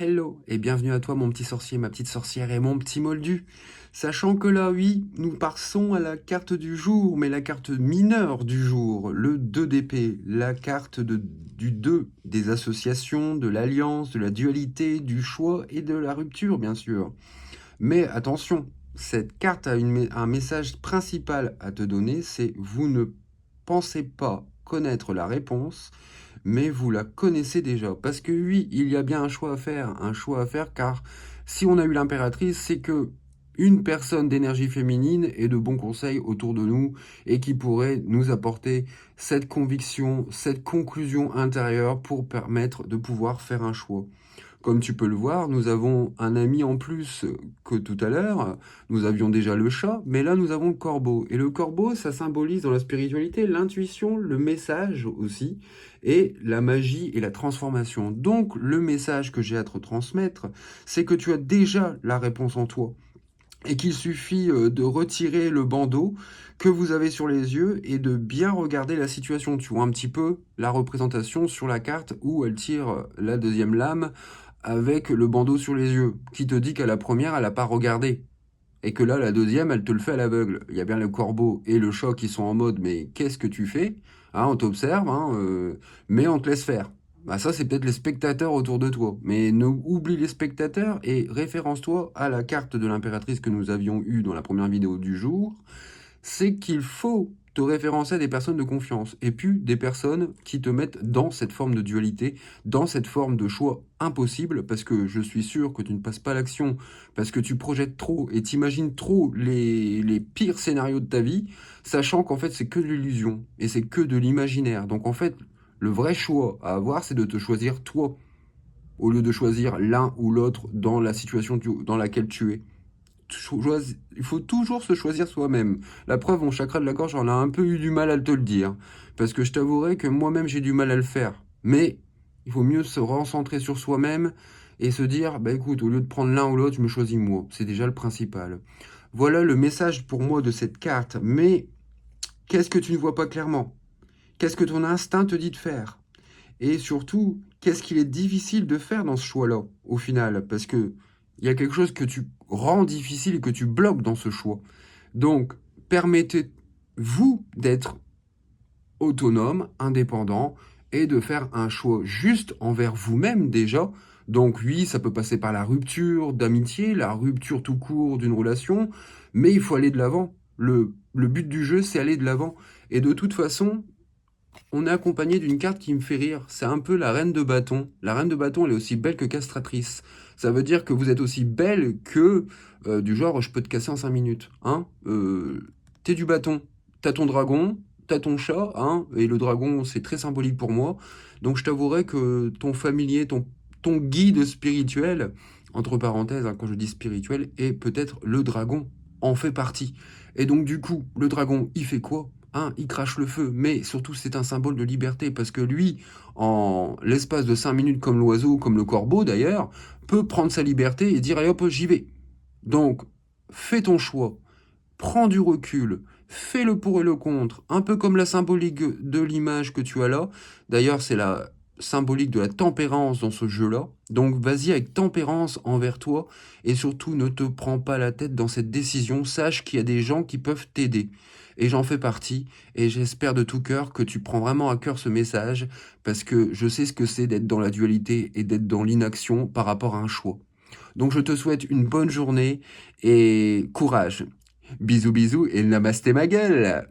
Hello et bienvenue à toi mon petit sorcier, ma petite sorcière et mon petit moldu. Sachant que là, oui, nous passons à la carte du jour, mais la carte mineure du jour, le 2 d'épée, la carte du 2, des associations, de l'alliance, de la dualité, du choix et de la rupture, bien sûr. Mais attention, cette carte a un message principal à te donner, c'est vous ne pensez pas connaître la réponse, mais vous la connaissez déjà. Parce que oui, il y a bien un choix à faire, car si on a eu l'impératrice, c'est que une personne d'énergie féminine et de bons conseils autour de nous et qui pourrait nous apporter cette conviction, cette conclusion intérieure pour permettre de pouvoir faire un choix. Comme tu peux le voir, nous avons un ami en plus que tout à l'heure. Nous avions déjà le chat, mais là nous avons le corbeau. Et le corbeau, ça symbolise dans la spiritualité l'intuition, le message aussi, et la magie et la transformation. Donc le message que j'ai à te transmettre, c'est que tu as déjà la réponse en toi et qu'il suffit de retirer le bandeau que vous avez sur les yeux et de bien regarder la situation. Tu vois un petit peu la représentation sur la carte où elle tire la deuxième lame avec le bandeau sur les yeux, qui te dit qu'à la première, elle n'a pas regardé. Et que là, la deuxième, elle te le fait à l'aveugle. Il y a bien le corbeau et le chat qui sont en mode, mais qu'est-ce que tu fais? Hein, on t'observe, hein, mais on te laisse faire. Bah ça, c'est peut-être les spectateurs autour de toi. Mais ne oublie les spectateurs et référence-toi à la carte de l'impératrice que nous avions eue dans la première vidéo du jour. C'est qu'il faut te référencer à des personnes de confiance et puis des personnes qui te mettent dans cette forme de dualité, dans cette forme de choix impossible, parce que je suis sûr que tu ne passes pas à l'action, parce que tu projettes trop et t'imagines trop les pires scénarios de ta vie, sachant qu'en fait c'est que de l'illusion et c'est que de l'imaginaire. Donc en fait, le vrai choix à avoir, c'est de te choisir toi, au lieu de choisir l'un ou l'autre dans la situation dans laquelle tu es. Il faut toujours se choisir soi-même. La preuve, mon chakra de la gorge, j'en ai un peu eu du mal à te le dire. Parce que je t'avouerai que moi-même, j'ai du mal à le faire. Mais il faut mieux se recentrer sur soi-même et se dire, bah écoute, au lieu de prendre l'un ou l'autre, je me choisis moi. C'est déjà le principal. Voilà le message pour moi de cette carte. Mais qu'est-ce que tu ne vois pas clairement? Qu'est-ce que ton instinct te dit de faire? Et surtout, qu'est-ce qu'il est difficile de faire dans ce choix-là, au final? Parce que il y a quelque chose que tu rends difficile et que tu bloques dans ce choix. Donc, permettez-vous d'être autonome, indépendant, et de faire un choix juste envers vous-même déjà. Donc oui, ça peut passer par la rupture d'amitié, la rupture tout court d'une relation, mais il faut aller de l'avant. Le but du jeu, c'est aller de l'avant. Et de toute façon, on est accompagné d'une carte qui me fait rire. C'est un peu la reine de bâton. La reine de bâton, elle est aussi belle que castratrice. Ça veut dire que vous êtes aussi belle que du genre je peux te casser en 5 minutes. Hein t'es du bâton. T'as ton dragon, t'as ton chat, hein, et le dragon, c'est très symbolique pour moi. Donc je t'avouerai que ton familier, ton guide spirituel, entre parenthèses, hein, quand je dis spirituel, est peut-être le dragon, en fait partie. Et donc du coup, le dragon, il fait quoi? Hein, il crache le feu, mais surtout c'est un symbole de liberté parce que lui, en l'espace de 5 minutes comme l'oiseau, comme le corbeau d'ailleurs, peut prendre sa liberté et dire allez hop, j'y vais. Donc, fais ton choix, prends du recul, fais le pour et le contre, un peu comme la symbolique de l'image que tu as là. D'ailleurs, c'est la symbolique de la tempérance dans ce jeu-là. Donc, vas-y avec tempérance envers toi et surtout ne te prends pas la tête dans cette décision. Sache qu'il y a des gens qui peuvent t'aider. Et j'en fais partie et j'espère de tout cœur que tu prends vraiment à cœur ce message parce que je sais ce que c'est d'être dans la dualité et d'être dans l'inaction par rapport à un choix. Donc je te souhaite une bonne journée et courage. Bisous bisous et namasté ma gueule.